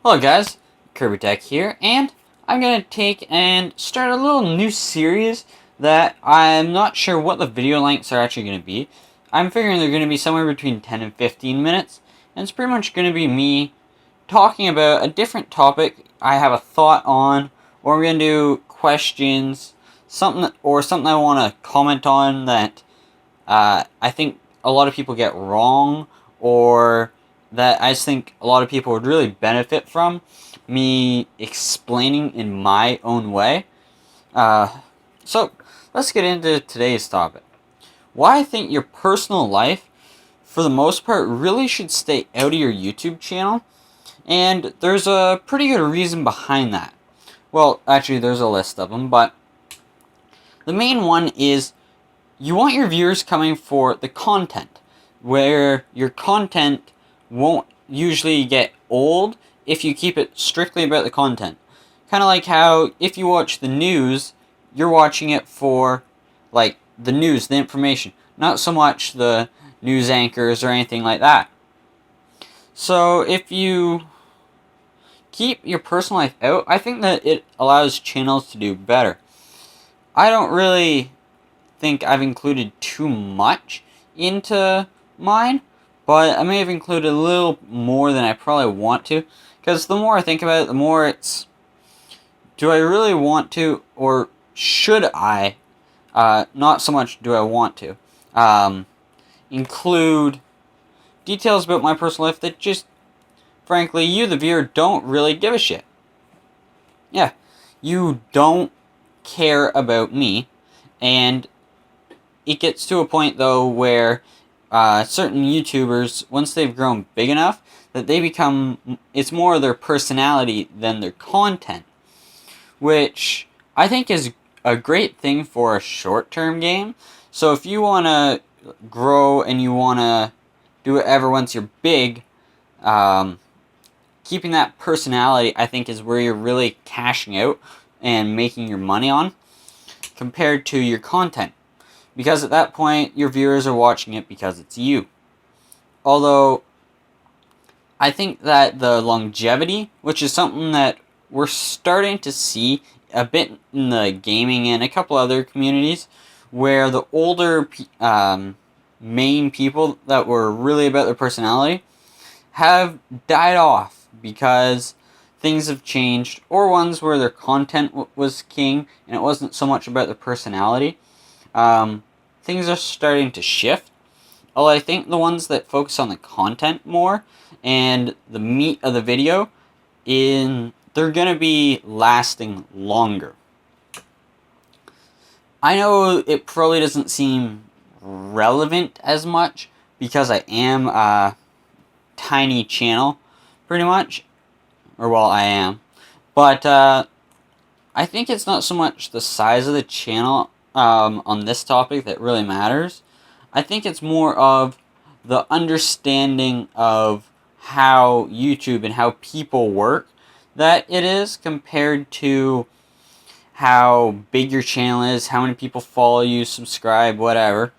Hello guys, Kirby Tech here, and I'm going to take and start a little new series that I'm not sure what the video lengths are actually going to be. I'm figuring they're going to be somewhere between 10 and 15 minutes, and it's pretty much going to be me talking about a different topic I have a thought on, or we're going to do questions, something I want to comment on that I think a lot of people get wrong, or that I just think a lot of people would really benefit from me explaining in my own way. So let's get into today's topic. Why I think your personal life, for the most part, really should stay out of your YouTube channel, and there's a pretty good reason behind that. Well, actually, there's a list of them, but the main one is you want your viewers coming for the content, where your content won't usually get old if you keep it strictly about the content. Kind of like how if you watch the news, you're watching it for like the news, the information, not so much the news anchors or anything like that. So if you keep your personal life out, I think that it allows channels to do better. I don't really think I've included too much into mine, but I may have included a little more than I probably want to, because the more I think about it, the more it's, do I really want to, or should I, not so much do I want to, include details about my personal life that just, frankly, you, the viewer, don't really give a shit. Yeah, you don't care about me, and it gets to a point, though, where certain YouTubers, once they've grown big enough, that they become, it's more their personality than their content, which I think is a great thing for a short-term game. So if you want to grow and you want to do whatever once you're big, keeping that personality, I think, is where you're really cashing out and making your money on, compared to your content. Because at that point, your viewers are watching it because it's you. Although, I think that the longevity, which is something that we're starting to see a bit in the gaming and a couple other communities, where the older main people that were really about their personality have died off because things have changed, or ones where their content was king and it wasn't so much about their personality. Things are starting to shift. Although I think the ones that focus on the content more and the meat of the video, they're going to be lasting longer. I know it probably doesn't seem relevant as much because I am a tiny channel, pretty much. Or, well, I am. But I think it's not so much the size of the channel on this topic that really matters. I think it's more of the understanding of how YouTube and how people work that it is, compared to how big your channel is, how many people follow you, subscribe, whatever.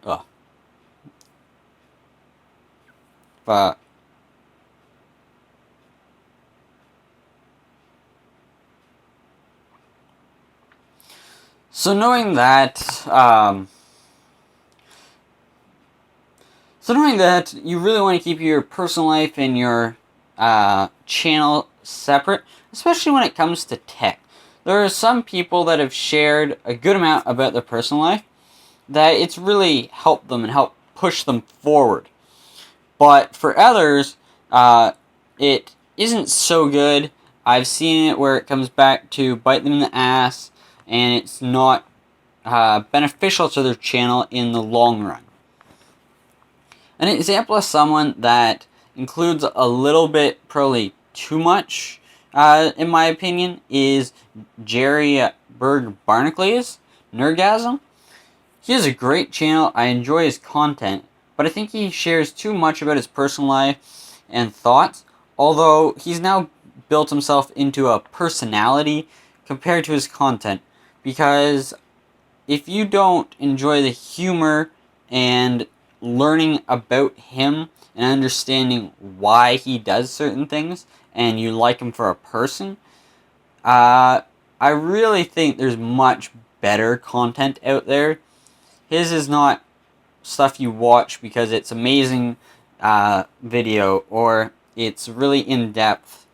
Ugh. But so knowing that, you really want to keep your personal life and your channel separate, especially when it comes to tech. There are some people that have shared a good amount about their personal life that it's really helped them and helped push them forward. But for others, it isn't so good. I've seen it where it comes back to bite them in the ass, and it's not beneficial to their channel in the long run. An example of someone that includes a little bit, probably too much, in my opinion, is Jerry Barnacles, Nerdgasm. He has a great channel. I enjoy his content, but I think he shares too much about his personal life and thoughts, although he's now built himself into a personality compared to his content, because if you don't enjoy the humor and learning about him and understanding why he does certain things, and you like him for a person, I really think there's much better content out there. His is not stuff you watch because it's amazing video, or it's really in-depth,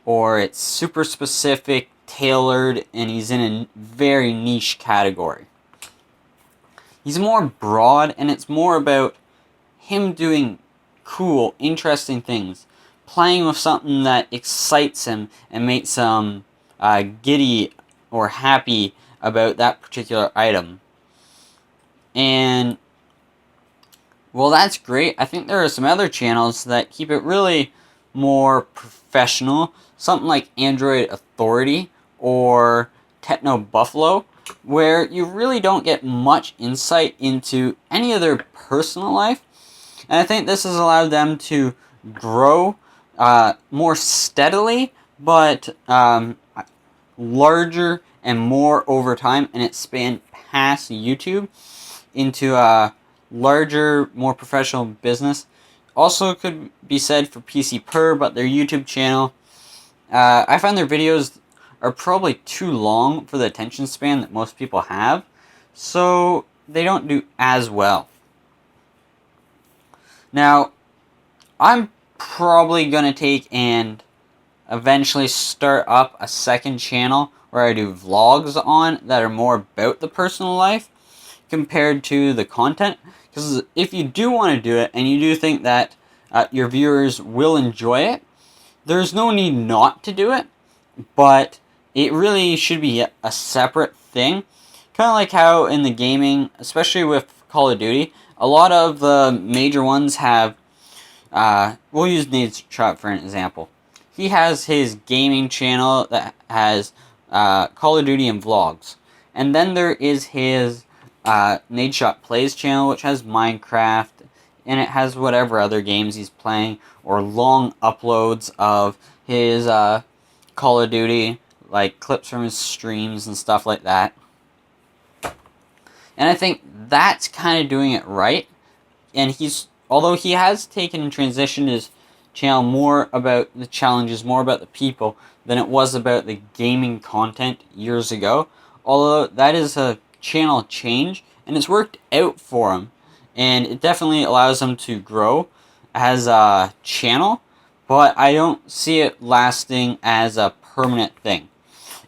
or it's super specific, tailored, and he's in a very niche category. He's more broad, and it's more about him doing cool, interesting things, playing with something that excites him and makes him giddy or happy about that particular item. And, well, that's great. I think there are some other channels that keep it really more professional. Something like Android Authority or Techno Buffalo, where you really don't get much insight into any of their personal life. And I think this has allowed them to grow more steadily, but larger and more over time, and it spanned past YouTube into a larger, more professional business. Also could be said for PC Per, but their YouTube channel, I find their videos are probably too long for the attention span that most people have, so they don't do as well. Now, I'm probably going to take and eventually start up a second channel where I do vlogs on that are more about the personal life compared to the content. Because if you do want to do it and you do think that your viewers will enjoy it, there's no need not to do it, but it really should be a separate thing. Kind of like how in the gaming, especially with Call of Duty, a lot of the major ones have, we'll use Nadeshot for an example. He has his gaming channel that has Call of Duty and vlogs. And then there is his Nadeshot Plays channel, which has Minecraft, and it has whatever other games he's playing, or long uploads of his Call of Duty, like clips from his streams and stuff like that. And I think that's kind of doing it right. And although he has taken and transitioned his channel more about the challenges, more about the people, than it was about the gaming content years ago. Although that is a channel change, and it's worked out for him. And it definitely allows him to grow as a channel, but I don't see it lasting as a permanent thing.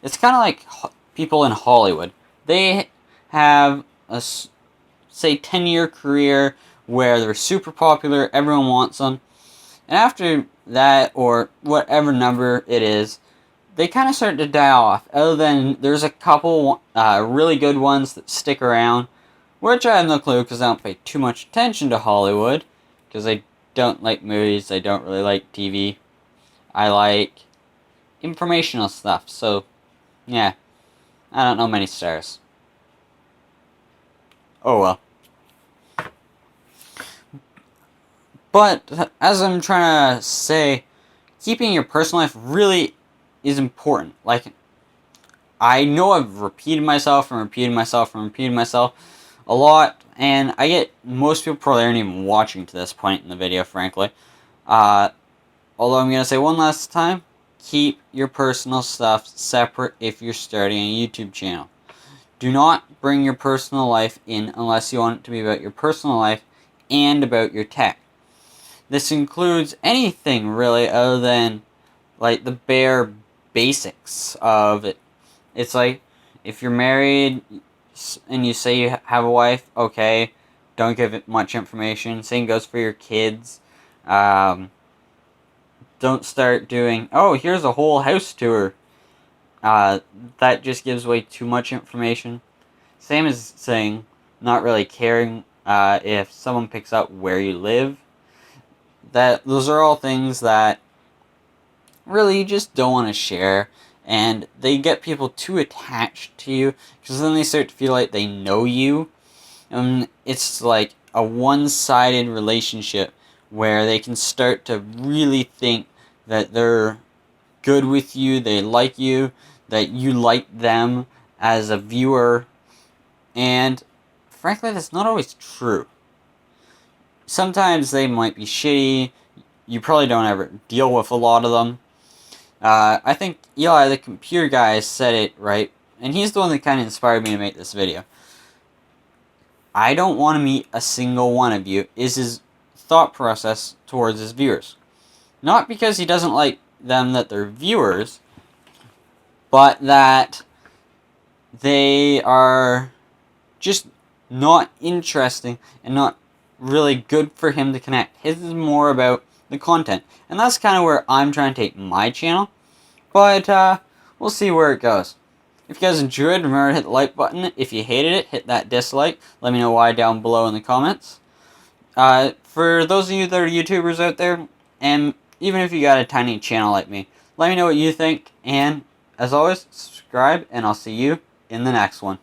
It's kind of like people in Hollywood. They have a, say, 10-year career where they're super popular, everyone wants them, and after that, or whatever number it is, they kind of start to die off. Other than there's a couple really good ones that stick around, which I have no clue because I don't pay too much attention to Hollywood, because I don't like movies, I don't really like TV. I like informational stuff, so yeah, I don't know many stars. Oh well. But, as I'm trying to say, keeping your personal life really is important. Like, I know I've repeated myself and repeated myself and repeated myself a lot, and I get most people probably aren't even watching to this point in the video, frankly. Although I'm going to say one last time, keep your personal stuff separate if you're starting a YouTube channel. Do not bring your personal life in unless you want it to be about your personal life and about your tech. This includes anything really other than like the bare basics of it. It's like if you're married and you say you have a wife, okay, don't give it much information. Same goes for your kids. Don't start doing, oh, here's a whole house tour. That just gives away too much information. Same as saying not really caring if someone picks up where you live. Those are all things that really you just don't want to share, and they get people too attached to you because then they start to feel like they know you, and it's like a one-sided relationship where they can start to really think that they're good with you, they like you, that you like them as a viewer, and frankly that's not always true. sometimes they might be shitty. You probably don't ever deal with a lot of them. I think Eli, the computer guy, said it right, and he's the one that kind of inspired me to make this video. I don't want to meet a single one of you, is his thought process towards his viewers. Not because he doesn't like them that they're viewers, but that they are just not interesting and not really good for him to connect. His is more about the content. And that's kind of where I'm trying to take my channel. But we'll see where it goes. If you guys enjoyed, remember to hit the like button. If you hated it, hit that dislike. Let me know why down below in the comments. For those of you that are YouTubers out there, and even if you got a tiny channel like me, let me know what you think. And as always, subscribe, and I'll see you in the next one.